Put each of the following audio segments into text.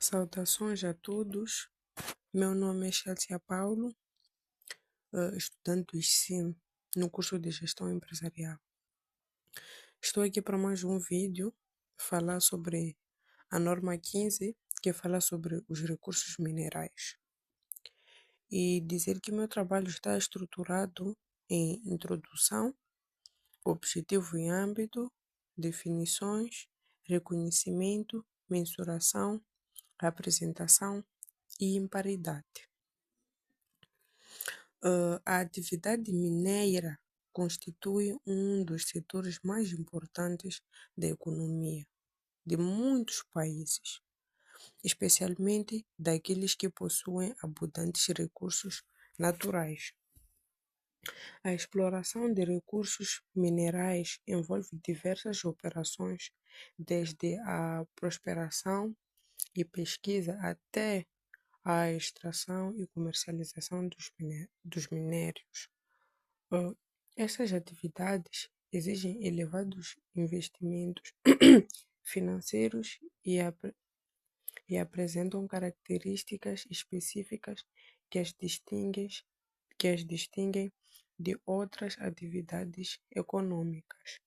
Saudações a todos. Meu nome é Chelsea Paulo, estudante do ICIM, no curso de Gestão Empresarial. Estou aqui para mais um vídeo, falar sobre a norma 15, que fala sobre os recursos minerais. E dizer que meu trabalho está estruturado em introdução, objetivo e âmbito, definições, reconhecimento, mensuração, apresentação e imparidade. A atividade mineira constitui um dos setores mais importantes da economia de muitos países, especialmente daqueles que possuem abundantes recursos naturais. A exploração de recursos minerais envolve diversas operações, desde a prosperação e pesquisa até a extração e comercialização dos minérios. Ah, Essas atividades exigem elevados investimentos financeiros e apresentam características específicas que que as distinguem de outras atividades econômicas.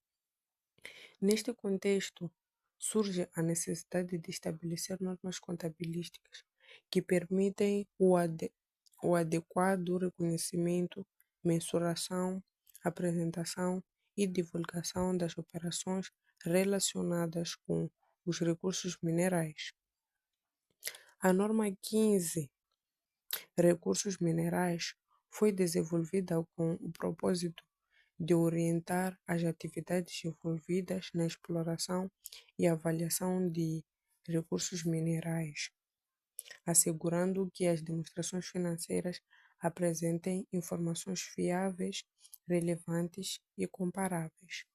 Neste contexto, surge a necessidade de estabelecer normas contabilísticas que permitem o adequado reconhecimento, mensuração, apresentação e divulgação das operações relacionadas com os recursos minerais. A norma 15, Recursos Minerais, foi desenvolvida com o propósito de orientar as atividades envolvidas na exploração e avaliação de recursos minerais, assegurando que as demonstrações financeiras apresentem informações fiáveis, relevantes e comparáveis.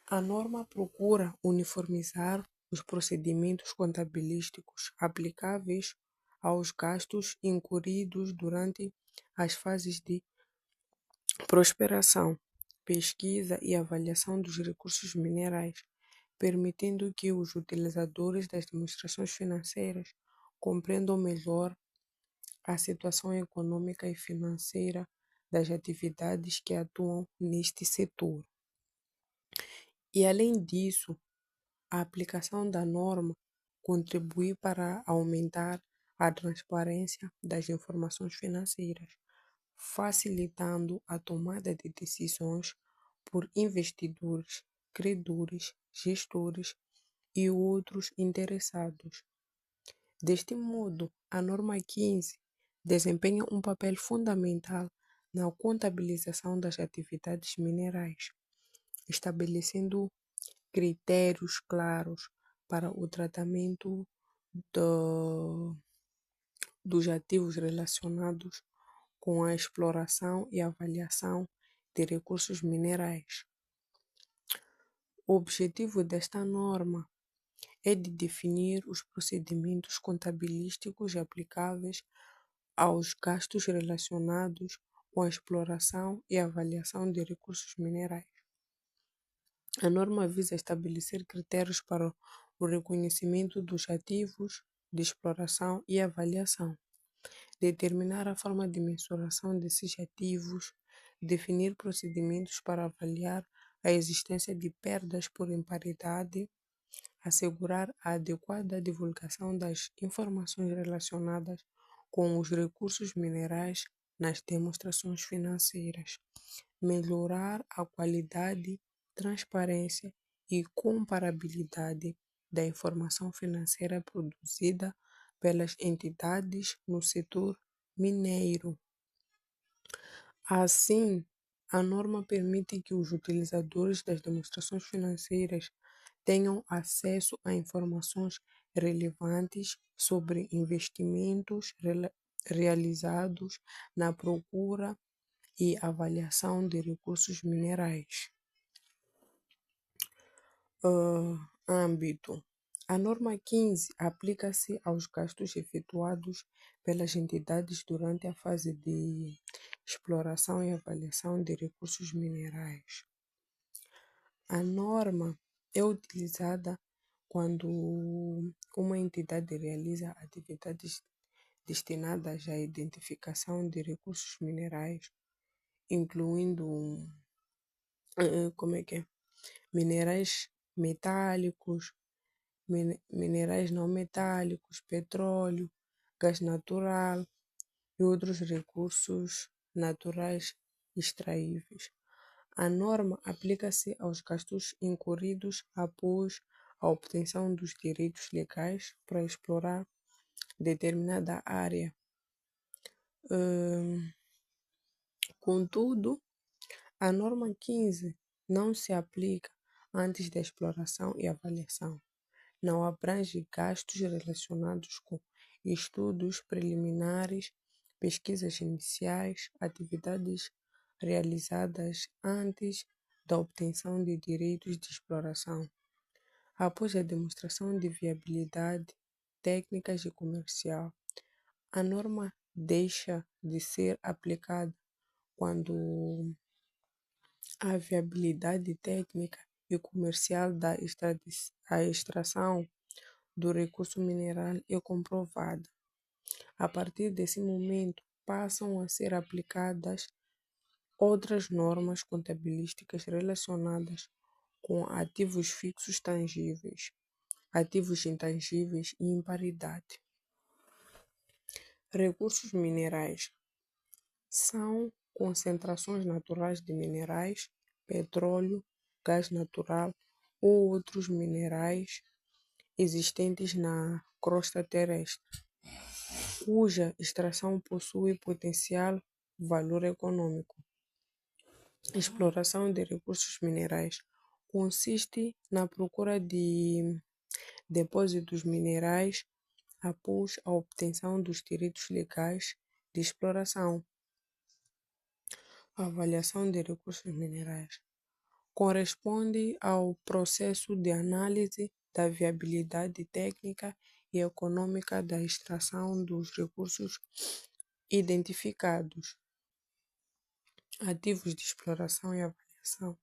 A norma procura uniformizar os procedimentos contabilísticos aplicáveis aos gastos incorridos durante as fases de prosperação, pesquisa e avaliação dos recursos minerais, permitindo que os utilizadores das demonstrações financeiras compreendam melhor a situação econômica e financeira das atividades que atuam neste setor. E, além disso, a aplicação da norma contribui para aumentar a transparência das informações financeiras, facilitando a tomada de decisões por investidores, credores, gestores e outros interessados. Deste modo, a norma 15 desempenha um papel fundamental na contabilização das atividades minerais, estabelecendo critérios claros para o tratamento dos ativos relacionados com a exploração e avaliação de recursos minerais. O objetivo desta norma é de definir os procedimentos contabilísticos aplicáveis aos gastos relacionados com a exploração e avaliação de recursos minerais. A norma visa estabelecer critérios para o reconhecimento dos ativos de exploração e avaliação, determinar a forma de mensuração desses ativos, definir procedimentos para avaliar a existência de perdas por imparidade, assegurar a adequada divulgação das informações relacionadas com os recursos minerais nas demonstrações financeiras, melhorar a qualidade, transparência e comparabilidade da informação financeira produzida pelas entidades no setor mineiro. Assim, a norma permite que os utilizadores das demonstrações financeiras tenham acesso a informações relevantes sobre investimentos realizados na procura e avaliação de recursos minerais. Âmbito. A norma 15 aplica-se aos gastos efetuados pelas entidades durante a fase de exploração e avaliação de recursos minerais. A norma é utilizada quando uma entidade realiza atividades destinadas à identificação de recursos minerais, incluindo, como é que é? Minerais metálicos, minerais não metálicos, petróleo, gás natural e outros recursos naturais extraíveis. A norma aplica-se aos gastos incorridos após a obtenção dos direitos legais para explorar determinada área. Contudo, a norma 15 não se aplica antes da exploração e avaliação. Não abrange gastos relacionados com estudos preliminares, pesquisas iniciais, atividades realizadas antes da obtenção de direitos de exploração, após a demonstração de viabilidade técnica e comercial. A norma deixa de ser aplicada quando a viabilidade técnica e comercial da extração do recurso mineral é comprovada. A partir desse momento, passam a ser aplicadas outras normas contabilísticas relacionadas com ativos fixos tangíveis, ativos intangíveis e imparidade. Recursos minerais são concentrações naturais de minerais, petróleo, gás natural ou outros minerais existentes na crosta terrestre, cuja extração possui potencial valor econômico. Exploração de recursos minerais consiste na procura de depósitos minerais após a obtenção dos direitos legais de exploração. A avaliação de recursos minerais corresponde ao processo de análise da viabilidade técnica e econômica da extração dos recursos identificados. Ativos de exploração e avaliação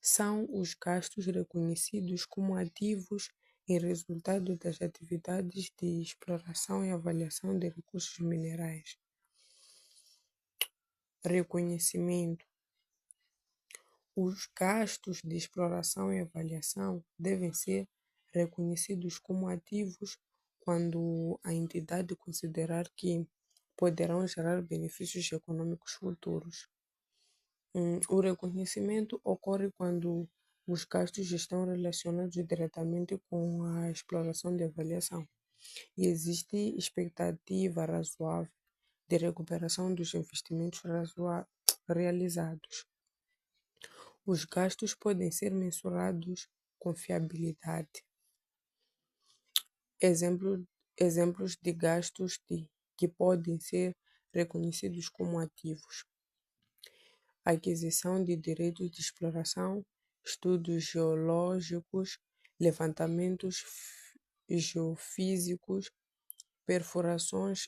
são os gastos reconhecidos como ativos em resultado das atividades de exploração e avaliação de recursos minerais. Reconhecimento. Os gastos de exploração e avaliação devem ser reconhecidos como ativos quando a entidade considerar que poderão gerar benefícios econômicos futuros. O reconhecimento ocorre quando os gastos estão relacionados diretamente com a exploração de avaliação e existe expectativa razoável de recuperação dos investimentos realizados. Os gastos podem ser mensurados com fiabilidade. Exemplos de gastos que podem ser reconhecidos como ativos: aquisição de direitos de exploração, estudos geológicos, levantamentos geofísicos, perfurações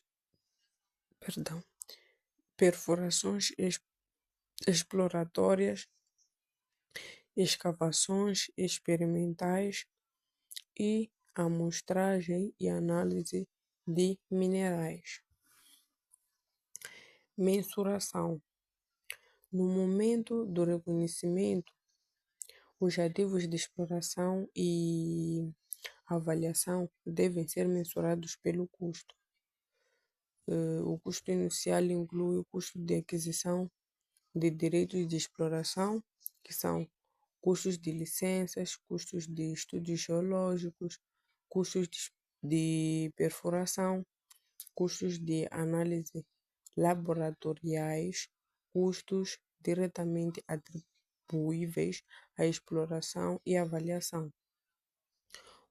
exploratórias, escavações experimentais e amostragem e análise de minerais. Mensuração. No momento do reconhecimento, os ativos de exploração e avaliação devem ser mensurados pelo custo. O custo inicial inclui o custo de aquisição de direitos de exploração, que são custos de licenças, custos de estudos geológicos, custos de perfuração, custos de análise laboratoriais, custos diretamente atribuíveis à exploração e avaliação.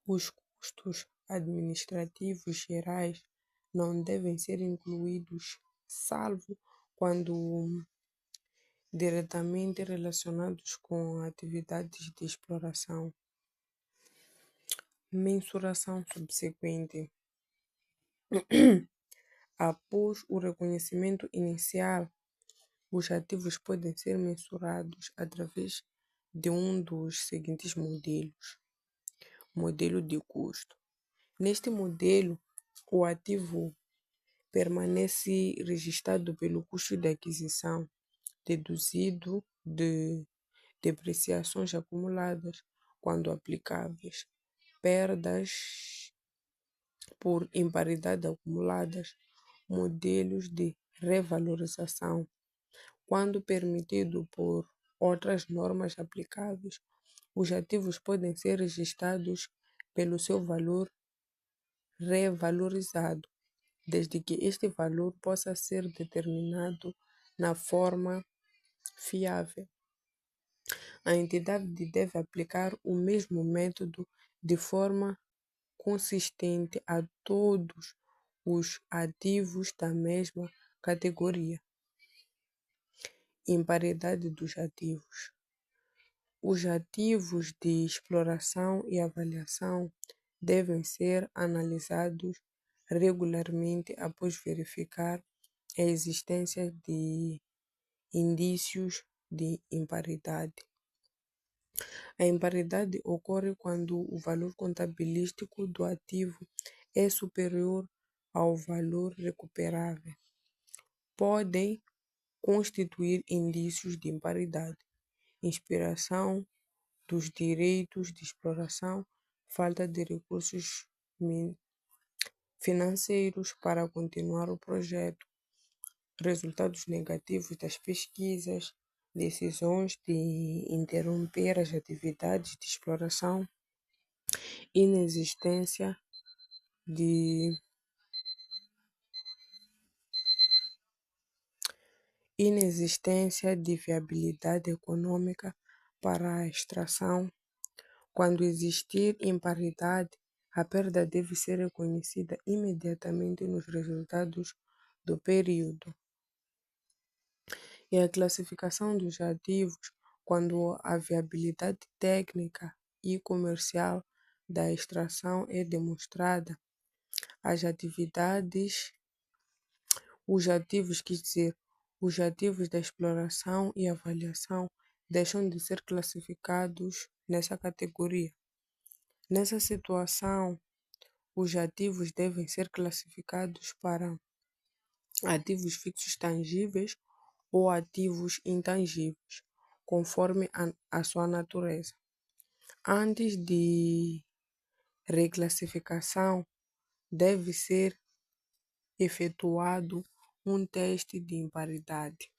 Os custos administrativos gerais não devem ser incluídos, salvo quando diretamente relacionados com atividades de exploração. Mensuração subsequente. Após o reconhecimento inicial, os ativos podem ser mensurados através de um dos seguintes modelos. Modelo de custo. Neste modelo, o ativo permanece registrado pelo custo de aquisição, deduzido de depreciações acumuladas, quando aplicáveis, perdas por imparidade acumuladas, modelos de revalorização, quando permitido por outras normas aplicáveis. Os ativos podem ser registrados pelo seu valor revalorizado, desde que este valor possa ser determinado na forma fiável. A entidade deve aplicar o mesmo método de forma consistente a todos os ativos da mesma categoria. Imparidade dos ativos. Os ativos de exploração e avaliação devem ser analisados regularmente após verificar a existência de indícios de imparidade. A imparidade ocorre quando o valor contabilístico do ativo é superior ao valor recuperável. Podem constituir indícios de imparidade: expiração dos direitos de exploração, falta de recursos financeiros para continuar o projeto, resultados negativos das pesquisas, decisões de interromper as atividades de exploração, inexistência de viabilidade econômica para a extração. Quando existir imparidade, a perda deve ser reconhecida imediatamente nos resultados do período. E a classificação dos ativos, quando a viabilidade técnica e comercial da extração é demonstrada, os ativos da exploração e avaliação deixam de ser classificados nessa categoria. Nessa situação, os ativos devem ser classificados para ativos fixos tangíveis ou ativos intangíveis, conforme a sua natureza. Antes de reclassificação, deve ser efetuado um teste de imparidade.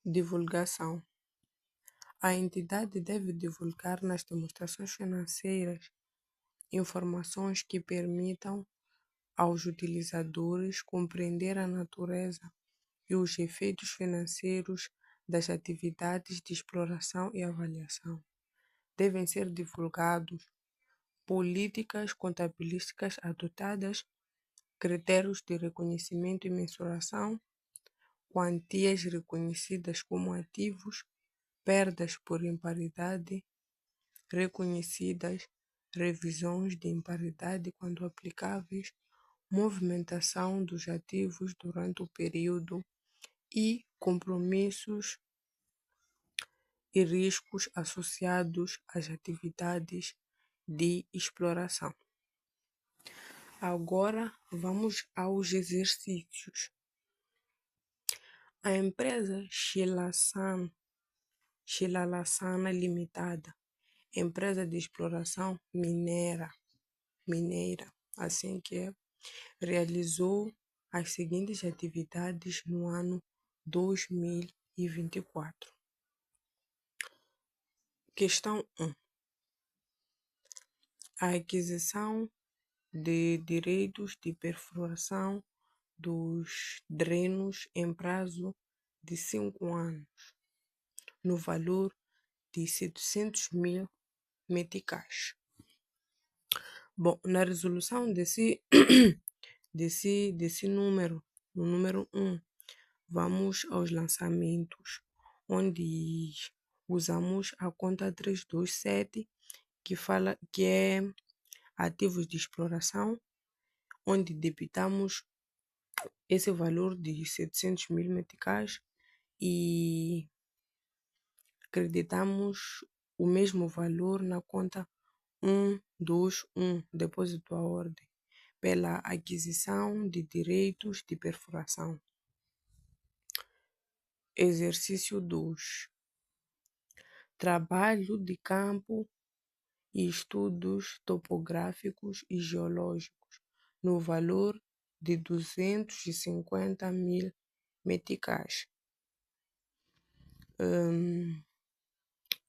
Divulgação. A entidade deve divulgar nas demonstrações financeiras informações que permitam aos utilizadores compreender a natureza e os efeitos financeiros das atividades de exploração e avaliação. Devem ser divulgados políticas contabilísticas adotadas, critérios de reconhecimento e mensuração, quantias reconhecidas como ativos, perdas por imparidade reconhecidas, revisões de imparidade quando aplicáveis, movimentação dos ativos durante o período e compromissos e riscos associados às atividades de exploração. Agora vamos aos exercícios. A empresa Xilalasana Limitada, empresa de exploração mineira, assim que é, realizou as seguintes atividades no ano 2024. Questão 1. A aquisição de direitos de perfuração dos drenos em prazo de 5 anos, no valor de 700 mil meticais. Bom, na resolução desse número, no número 1, vamos aos lançamentos, onde usamos a conta 327, que é ativos de exploração, onde debitamos esse valor de 700 mil meticais e creditamos o mesmo valor na conta depósito à ordem, pela aquisição de direitos de perfuração. Exercício 2. Trabalho de campo e estudos topográficos e geológicos, no valor de 250.000 meticais.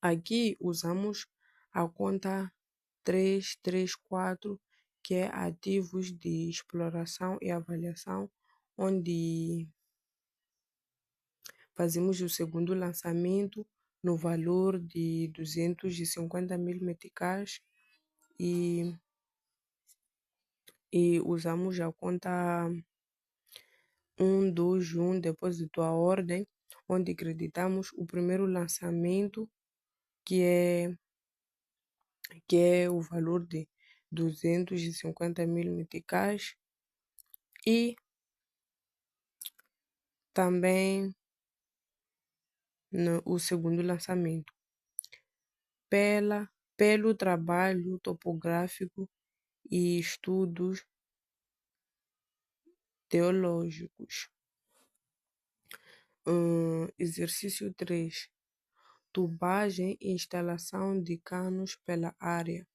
Aqui usamos a conta 334, que é ativos de exploração e avaliação, onde fazemos o segundo lançamento no valor de 250.000 meticais e usamos a conta 121, depósito à ordem, onde acreditamos o primeiro lançamento, que é o valor de 250.000 meticais, e também o segundo lançamento, pelo trabalho topográfico e estudos teológicos. Exercício 3. Tubagem e instalação de canos pela área,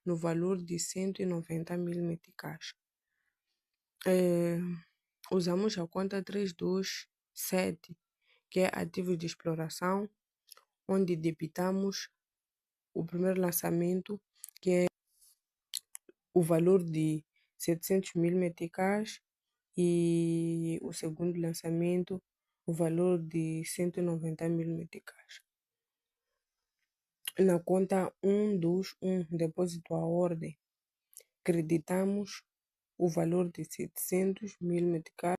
no valor de 190.000 meticais. Usamos a conta 327, que é ativos de exploração, onde debitamos o primeiro lançamento, que é o valor de 700.000 meticais, e o segundo lançamento, o valor de 190.000 meticais. Na conta 121, depósito à ordem, acreditamos o valor de 700.000 meticais